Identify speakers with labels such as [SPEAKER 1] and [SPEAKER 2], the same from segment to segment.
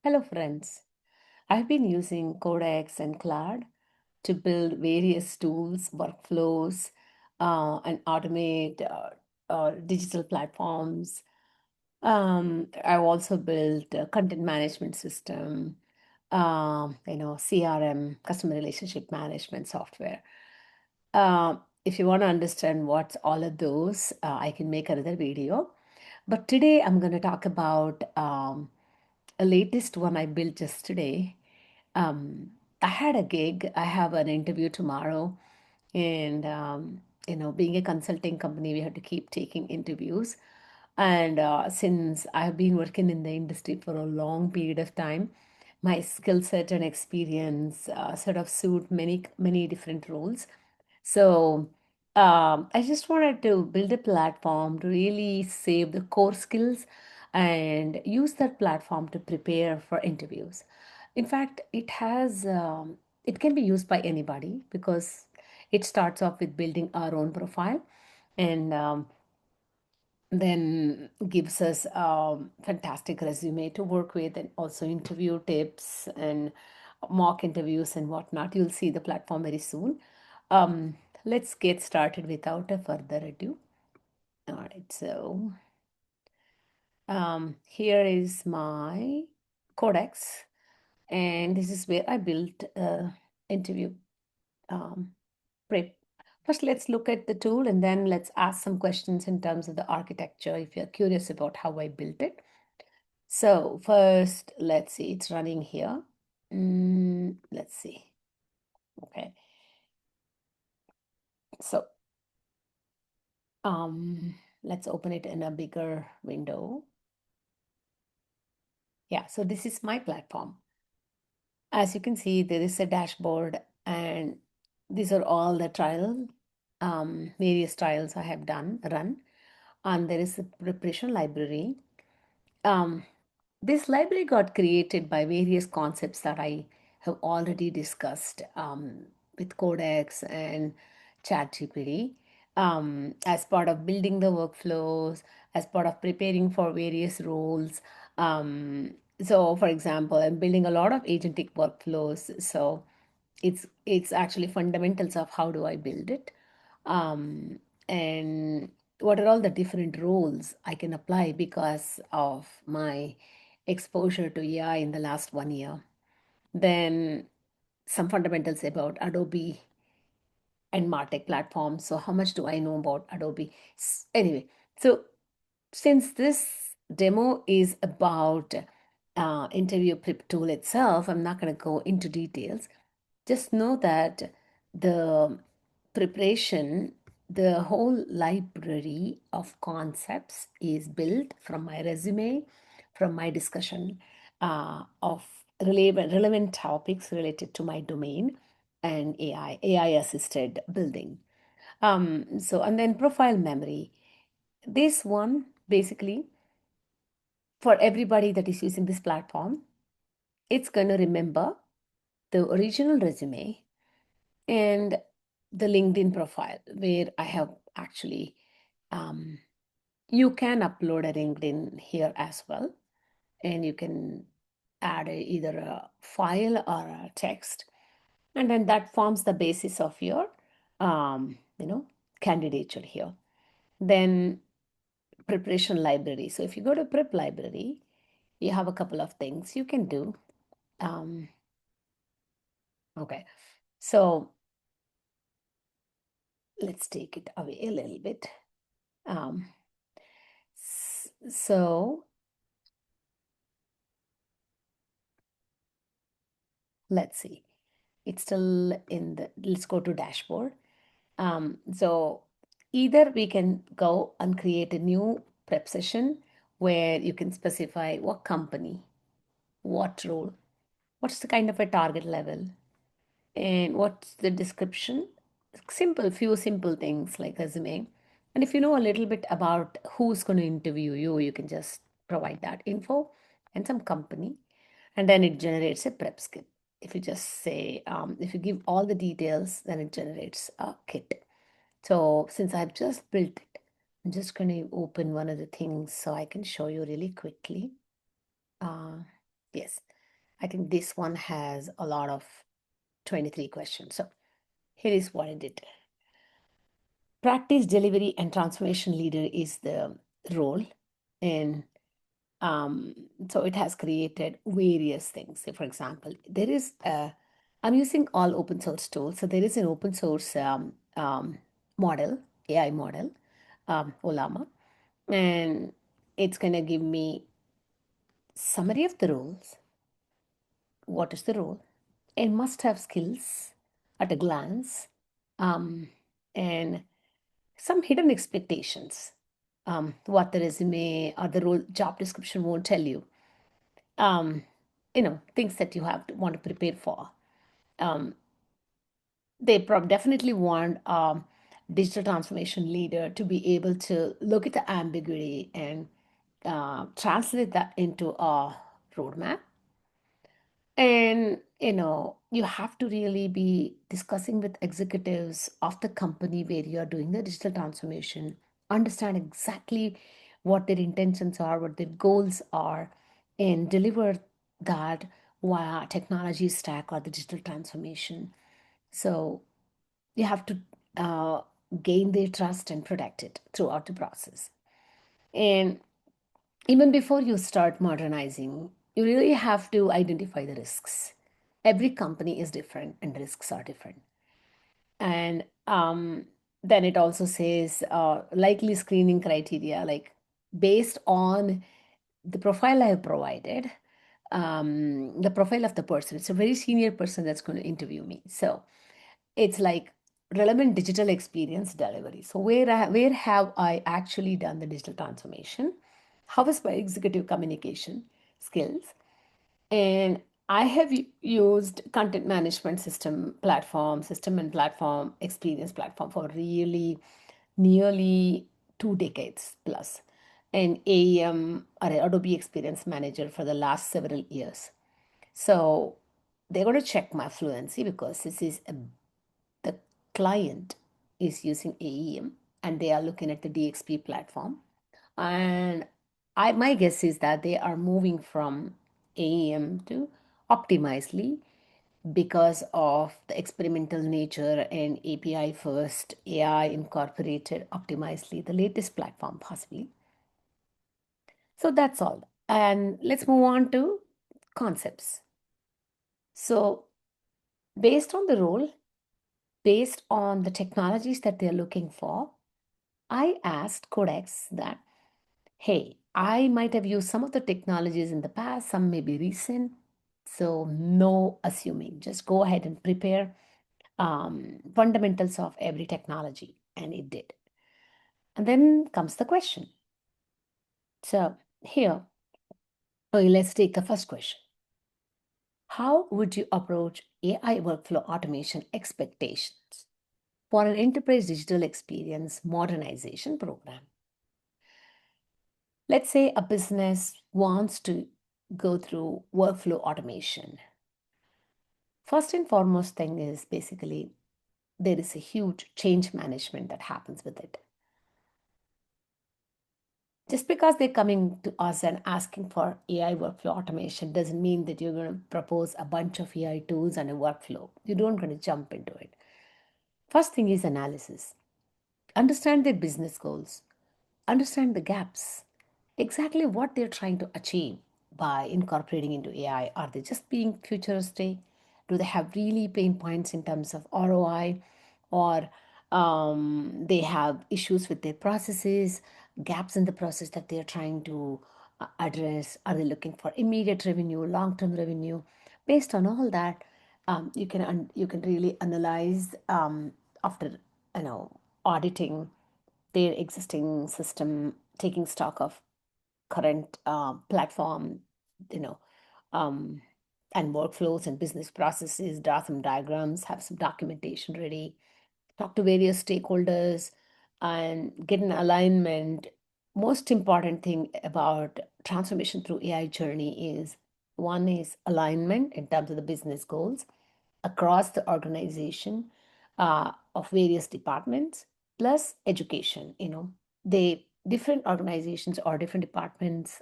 [SPEAKER 1] Hello, friends. I've been using Codex and Claude to build various tools, workflows, and automate digital platforms. I've also built a content management system, CRM, customer relationship management software. If you want to understand what's all of those, I can make another video. But today I'm going to talk about a latest one I built just today. Um, I had a gig. I have an interview tomorrow, and being a consulting company, we have to keep taking interviews. And since I've been working in the industry for a long period of time, my skill set and experience sort of suit many different roles. So I just wanted to build a platform to really save the core skills and use that platform to prepare for interviews. In fact, it can be used by anybody because it starts off with building our own profile and then gives us a fantastic resume to work with and also interview tips and mock interviews and whatnot. You'll see the platform very soon. Um, let's get started without a further ado. All right, so here is my Codex, and this is where I built a interview um, prep. First, let's look at the tool and then let's ask some questions in terms of the architecture if you're curious about how I built it. So first, let's see, it's running here. Let's see. Okay. So let's open it in a bigger window. Yeah, so this is my platform. As you can see, there is a dashboard and these are all the various trials I have run. And there is a preparation library. Um, this library got created by various concepts that I have already discussed with Codex and ChatGPT as part of building the workflows, as part of preparing for various roles. So, for example, I'm building a lot of agentic workflows. So, it's actually fundamentals of how do I build it, um, and what are all the different roles I can apply because of my exposure to AI in the last 1 year. Then some fundamentals about Adobe and MarTech platforms. So how much do I know about Adobe? Anyway, so since this demo is about interview prep tool itself, I'm not going to go into details. Just know that the preparation, the whole library of concepts is built from my resume, from my discussion of relevant topics related to my domain and AI assisted building. And then profile memory. This one basically for everybody that is using this platform, it's going to remember the original resume and the LinkedIn profile where I have actually, um, you can upload a LinkedIn here as well, and you can add either a file or a text, and then that forms the basis of your, candidature here. Then preparation library. So if you go to prep library, you have a couple of things you can do. Um, okay, so let's take it away a little bit. Um, so let's see. It's still let's go to dashboard. So either we can go and create a new prep session where you can specify what company, what role, what's the kind of a target level, and what's the description. Few simple things like resume. And if you know a little bit about who's going to interview you, you can just provide that info and some company, and then it generates a prep kit. If you just say, if you give all the details, then it generates a kit. So since I've just built it, I'm just going to open one of the things so I can show you really quickly. Uh, yes. I think this one has a lot of 23 questions. So here is what I did. Practice delivery and transformation leader is the role. And so it has created various things. So for example, I'm using all open source tools. So there is an open source model, AI model, Ollama, and it's going to give me summary of the roles. What is the role? And must have skills at a glance, um, and some hidden expectations. What the resume or the role job description won't tell you. Um, things that you have to want to prepare for. Um, they definitely want digital transformation leader to be able to look at the ambiguity and translate that into a roadmap. And you have to really be discussing with executives of the company where you are doing the digital transformation, understand exactly what their intentions are, what their goals are, and deliver that via technology stack or the digital transformation. So you have to uh, gain their trust and protect it throughout the process. And even before you start modernizing, you really have to identify the risks. Every company is different and risks are different. And then it also says likely screening criteria, like based on the profile I have provided, the profile of the person. It's a very senior person that's going to interview me. So it's like relevant digital experience delivery. So where have I actually done the digital transformation? How is my executive communication skills? And I have used content management system and platform experience platform for really nearly 2 decades plus, and AEM or Adobe Experience Manager for the last several years. So they're going to check my fluency because the client is using AEM and they are looking at the DXP platform. And my guess is that they are moving from AEM to Optimizely because of the experimental nature and API first AI incorporated Optimizely, the latest platform possibly. So that's all. And let's move on to concepts. So based on the role, based on the technologies that they're looking for, I asked Codex that, hey, I might have used some of the technologies in the past, some may be recent. So, no assuming, just go ahead and prepare fundamentals of every technology. And it did. And then comes the question. So, here, let's take the first question. How would you approach AI workflow automation expectations for an enterprise digital experience modernization program? Let's say a business wants to go through workflow automation. First and foremost thing is basically there is a huge change management that happens with it. Just because they're coming to us and asking for AI workflow automation doesn't mean that you're going to propose a bunch of AI tools and a workflow. You don't going to jump into it. First thing is analysis. Understand their business goals. Understand the gaps, exactly what they're trying to achieve by incorporating into AI. Are they just being futuristic? Do they have really pain points in terms of ROI? Or they have issues with their processes, gaps in the process that they're trying to address? Are they looking for immediate revenue, long-term revenue? Based on all that, you can really analyze after auditing their existing system, taking stock of current platform, you know, um, and workflows and business processes, draw some diagrams, have some documentation ready, talk to various stakeholders, and get an alignment. Most important thing about transformation through AI journey is one is alignment in terms of the business goals across the organization of various departments, plus education. They different organizations or different departments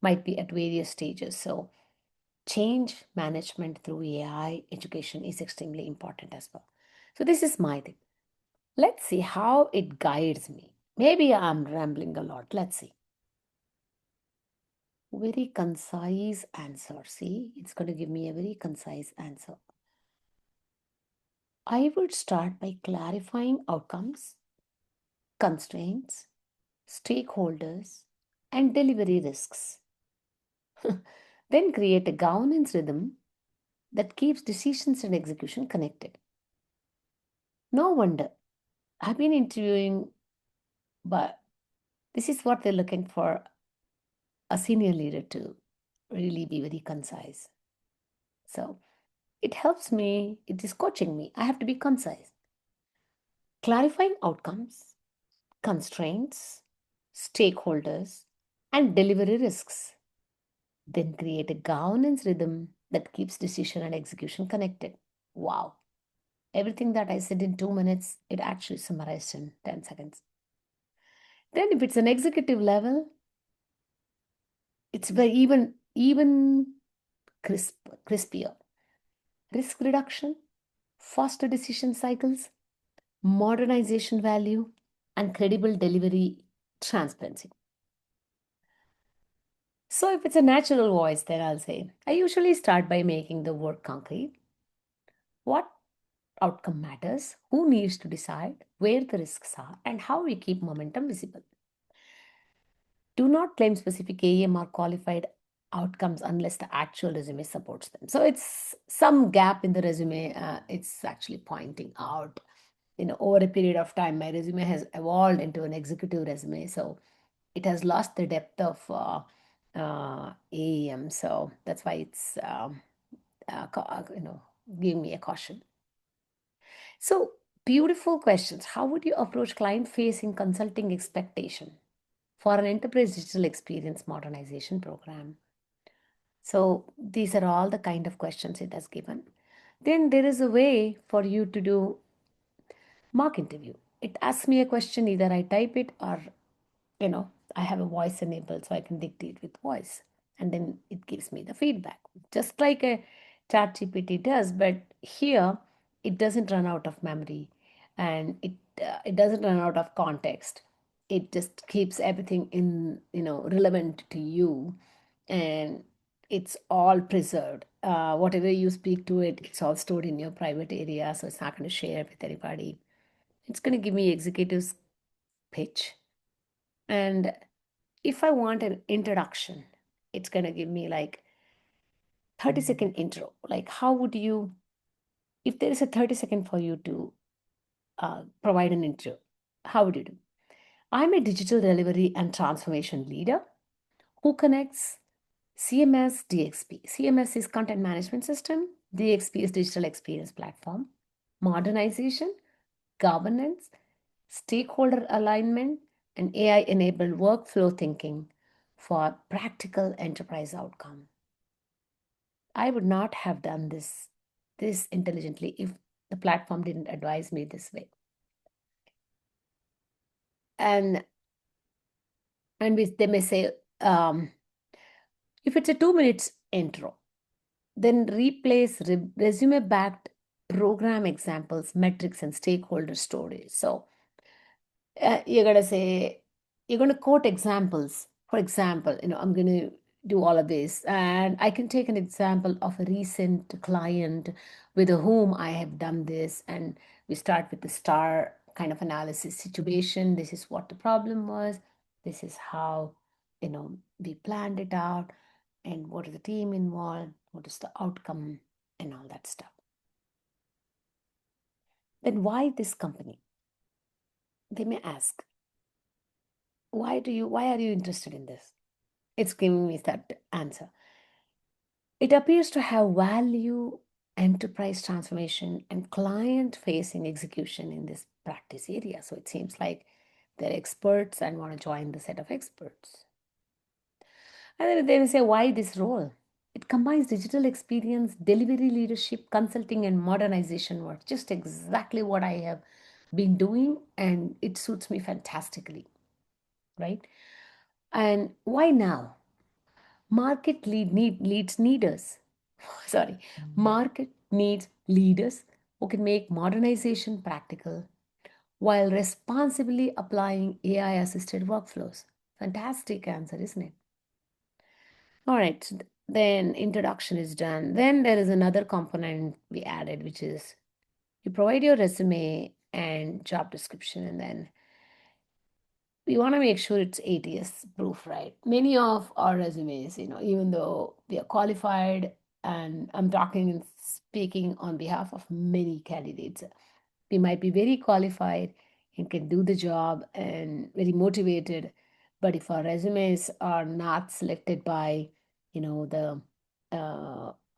[SPEAKER 1] might be at various stages. So change management through AI education is extremely important as well. So this is my thing. Let's see how it guides me. Maybe I'm rambling a lot. Let's see. Very concise answer. See, it's going to give me a very concise answer. I would start by clarifying outcomes, constraints, stakeholders, and delivery risks. Then create a governance rhythm that keeps decisions and execution connected. No wonder I've been interviewing, but this is what they're looking for, a senior leader to really be very concise. So it helps me, it is coaching me. I have to be concise. Clarifying outcomes, constraints, stakeholders, and delivery risks. Then create a governance rhythm that keeps decision and execution connected. Wow. Everything that I said in 2 minutes, it actually summarized in 10 seconds. Then if it's an executive level, it's very even crispier. Risk reduction, faster decision cycles, modernization value, and credible delivery transparency. So if it's a natural voice, then I'll say, I usually start by making the work concrete. What outcome matters, who needs to decide, where the risks are, and how we keep momentum visible. Do not claim specific AEM or qualified outcomes unless the actual resume supports them. So it's some gap in the resume. It's actually pointing out, over a period of time, my resume has evolved into an executive resume. So it has lost the depth of AEM. So that's why it's, giving me a caution. So beautiful questions. How would you approach client-facing consulting expectation for an enterprise digital experience modernization program? So these are all the kind of questions it has given. Then there is a way for you to do mock interview. It asks me a question, either I type it or, I have a voice enabled so I can dictate with voice. And then it gives me the feedback, just like a chat GPT does. But here, it doesn't run out of memory, and it doesn't run out of context. It just keeps everything in, relevant to you, and it's all preserved. Whatever you speak to it, it's all stored in your private area, so it's not going to share with anybody. It's going to give me executive's pitch. And if I want an introduction, it's going to give me like 30-second intro. Like, how would you, if there is a 30-second for you to provide an intro, how would you do? I'm a digital delivery and transformation leader who connects CMS, DXP. CMS is content management system. DXP is digital experience platform. Modernization, governance, stakeholder alignment, and AI-enabled workflow thinking for practical enterprise outcome. I would not have done this intelligently if the platform didn't advise me this way. And they may say, if it's a 2 minutes intro, then replace resume backed program examples, metrics, and stakeholder stories. So you're going to say, you're going to quote examples. For example, I'm going to do all of this, and I can take an example of a recent client with whom I have done this, and we start with the star kind of analysis situation. This is what the problem was. This is how, we planned it out, and what is the team involved, what is the outcome, and all that stuff. Then why this company? They may ask, why are you interested in this? It's giving me that answer. It appears to have value, enterprise transformation, and client facing execution in this practice area. So it seems like they're experts and want to join the set of experts. And then they will say, why this role? It combines digital experience, delivery leadership, consulting, and modernization work. Just exactly what I have been doing, and it suits me fantastically, right? And why now? Market leads needers. sorry, market needs leaders who can make modernization practical while responsibly applying AI assisted workflows. Fantastic answer, isn't it? All right, so then introduction is done. Then there is another component we added, which is you provide your resume and job description, and then we want to make sure it's ATS proof, right? Many of our resumes, even though we are qualified, and I'm talking and speaking on behalf of many candidates, we might be very qualified and can do the job and very motivated. But if our resumes are not selected by, the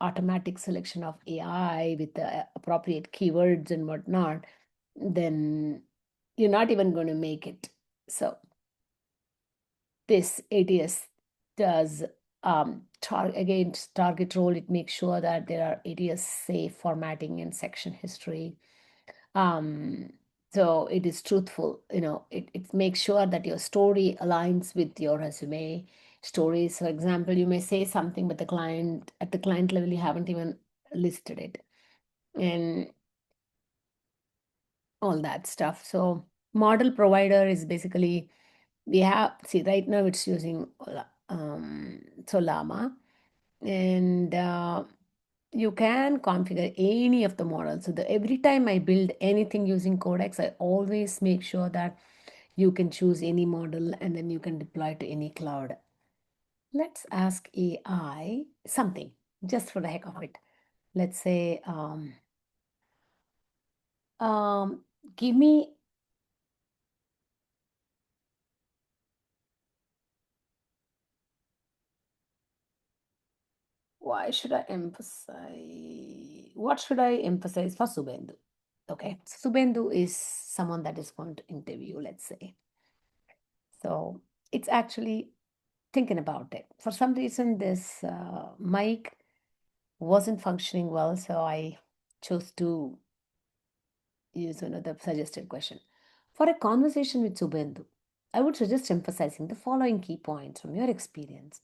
[SPEAKER 1] automatic selection of AI with the appropriate keywords and whatnot, then you're not even going to make it. So this ATS does against target role. It makes sure that there are ATS safe formatting and section history. Um, so it is truthful. It makes sure that your story aligns with your resume stories. For example, you may say something, but at the client level, you haven't even listed it, and all that stuff. So model provider is basically we have see right now it's using Ollama, and you can configure any of the models. So every time I build anything using Codex, I always make sure that you can choose any model and then you can deploy to any cloud. Let's ask AI something just for the heck of it. Let's say, um, give me, what should I emphasize for Subhendu? Okay, so Subhendu is someone that is going to interview, let's say. So it's actually thinking about it. For some reason, this mic wasn't functioning well, so I chose to use another suggested question. For a conversation with Subhendu, I would suggest emphasizing the following key points from your experience.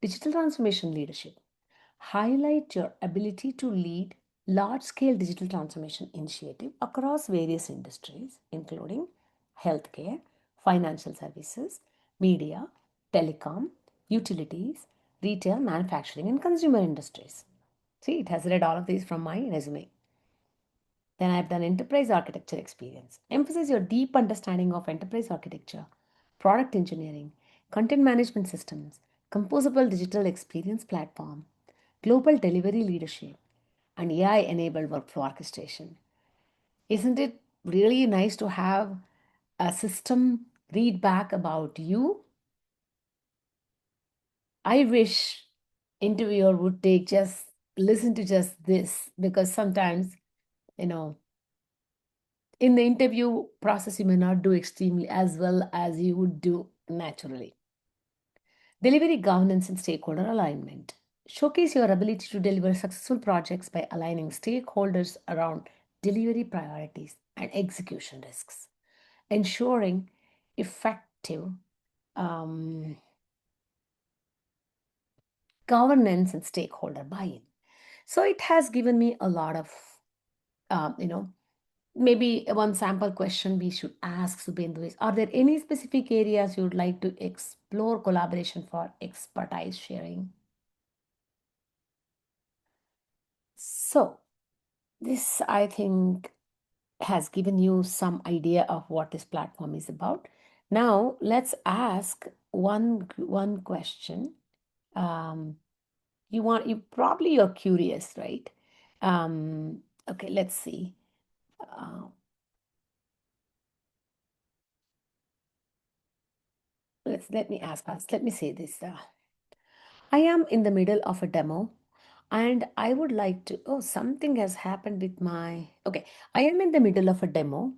[SPEAKER 1] Digital transformation leadership. Highlight your ability to lead large scale digital transformation initiative across various industries, including healthcare, financial services, media, telecom, utilities, retail, manufacturing, and consumer industries. See, it has read all of these from my resume. Then I've done enterprise architecture experience. Emphasize your deep understanding of enterprise architecture, product engineering, content management systems, composable digital experience platform, global delivery leadership, and AI enabled workflow orchestration. Isn't it really nice to have a system read back about you? I wish interviewer would take just listen to just this, because sometimes, you know, in the interview process, you may not do extremely as well as you would do naturally. Delivery governance and stakeholder alignment. Showcase your ability to deliver successful projects by aligning stakeholders around delivery priorities and execution risks, ensuring effective um, governance and stakeholder buy-in. So it has given me a lot of, you know, maybe one sample question we should ask Subhendu is, are there any specific areas you would like to explore collaboration for expertise sharing? So this, I think, has given you some idea of what this platform is about. Now let's ask one question. Um, you're curious, right? Okay, let's see. Uh, let me ask us. Let me say this. I am in the middle of a demo and I would like to. Oh, something has happened with my. Okay, I am in the middle of a demo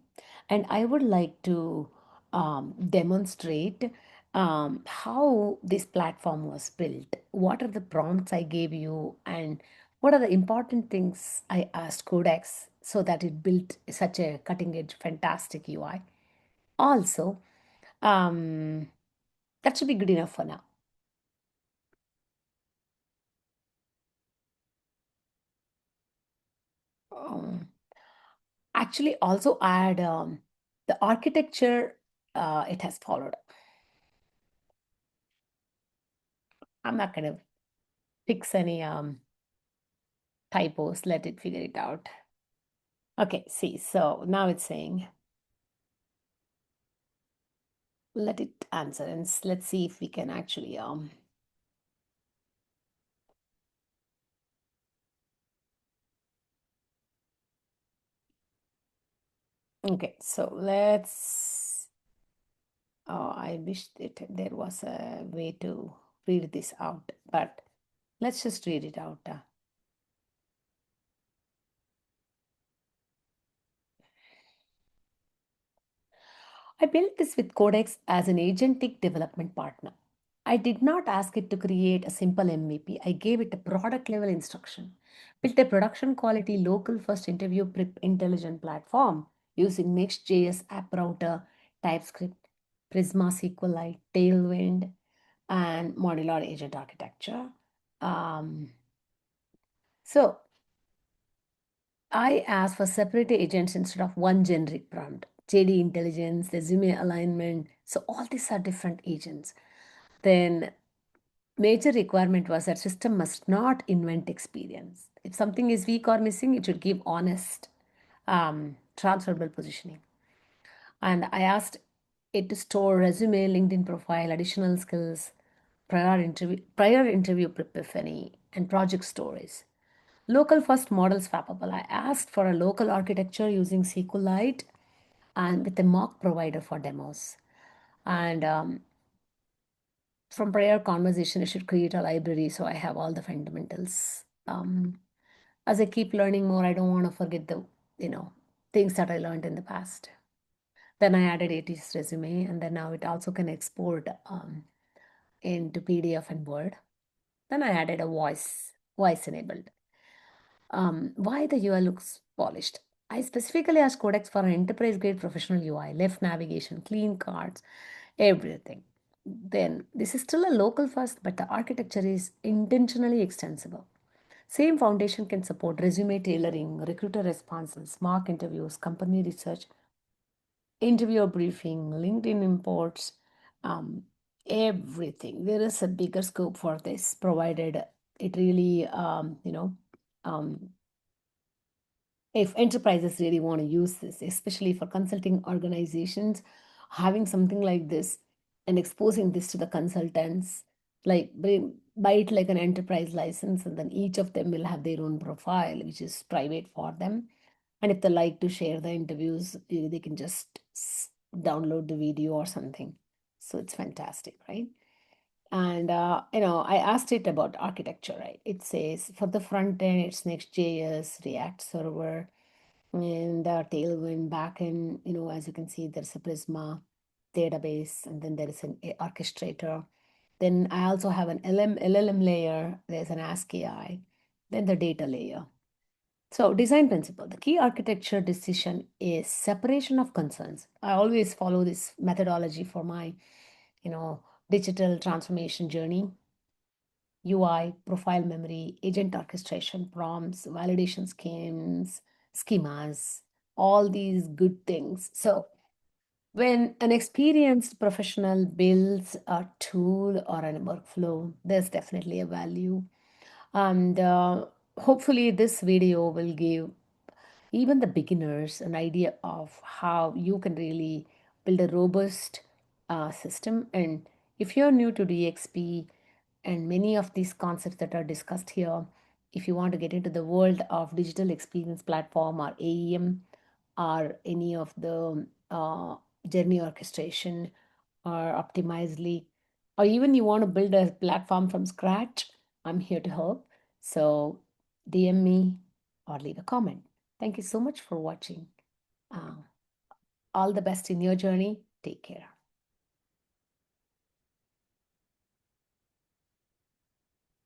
[SPEAKER 1] and I would like to demonstrate how this platform was built. What are the prompts I gave you, and what are the important things I asked Codex so that it built such a cutting edge, fantastic UI. Also, um, that should be good enough for now. Actually, also add the architecture it has followed. I'm not going to fix any typos, let it figure it out. Okay, see, so now it's saying, let it answer, and let's see if we can actually okay, so let's, oh, I wish there was a way to read this out, but let's just read it out. I built this with Codex as an agentic development partner. I did not ask it to create a simple MVP. I gave it a product level instruction. Built a production quality local first interview prep intelligent platform using Next.js App Router, TypeScript, Prisma SQLite, Tailwind, and modular agent architecture. Um, so I asked for separate agents instead of one generic prompt. JD intelligence, resume alignment. So all these are different agents. Then major requirement was that system must not invent experience. If something is weak or missing, it should give honest, transferable positioning. And I asked it to store resume, LinkedIn profile, additional skills, prior interview prep if any, and project stories. Local first model swappable. I asked for a local architecture using SQLite and with a mock provider for demos. And from prior conversation, I should create a library so I have all the fundamentals. As I keep learning more, I don't want to forget the, things that I learned in the past. Then I added ATS resume, and then now it also can export into PDF and Word. Then I added a voice enabled. Why the UI looks polished? I specifically asked Codex for an enterprise grade professional UI, left navigation, clean cards, everything. Then this is still a local first, but the architecture is intentionally extensible. Same foundation can support resume tailoring, recruiter responses, mock interviews, company research, interviewer briefing, LinkedIn imports, um, everything. There is a bigger scope for this, provided it really, um, if enterprises really want to use this, especially for consulting organizations, having something like this and exposing this to the consultants, like buy it like an enterprise license, and then each of them will have their own profile, which is private for them. And if they like to share the interviews, they can just download the video or something. So it's fantastic, right? And I asked it about architecture, right? It says for the front end, it's Next.js, React Server, and Tailwind backend. As you can see, there's a Prisma database, and then there is an orchestrator. Then I also have an LLM layer. There's an ASCII, then the data layer. So design principle, the key architecture decision is separation of concerns. I always follow this methodology for my, digital transformation journey. UI, profile memory, agent orchestration, prompts, validation schemas, all these good things. So when an experienced professional builds a tool or a workflow, there's definitely a value. And hopefully this video will give even the beginners an idea of how you can really build a robust system. And if you're new to DXP and many of these concepts that are discussed here, if you want to get into the world of digital experience platform or AEM or any of the journey orchestration or optimizely, or even you want to build a platform from scratch, I'm here to help. So DM me or leave a comment. Thank you so much for watching. Uh, all the best in your journey. Take care.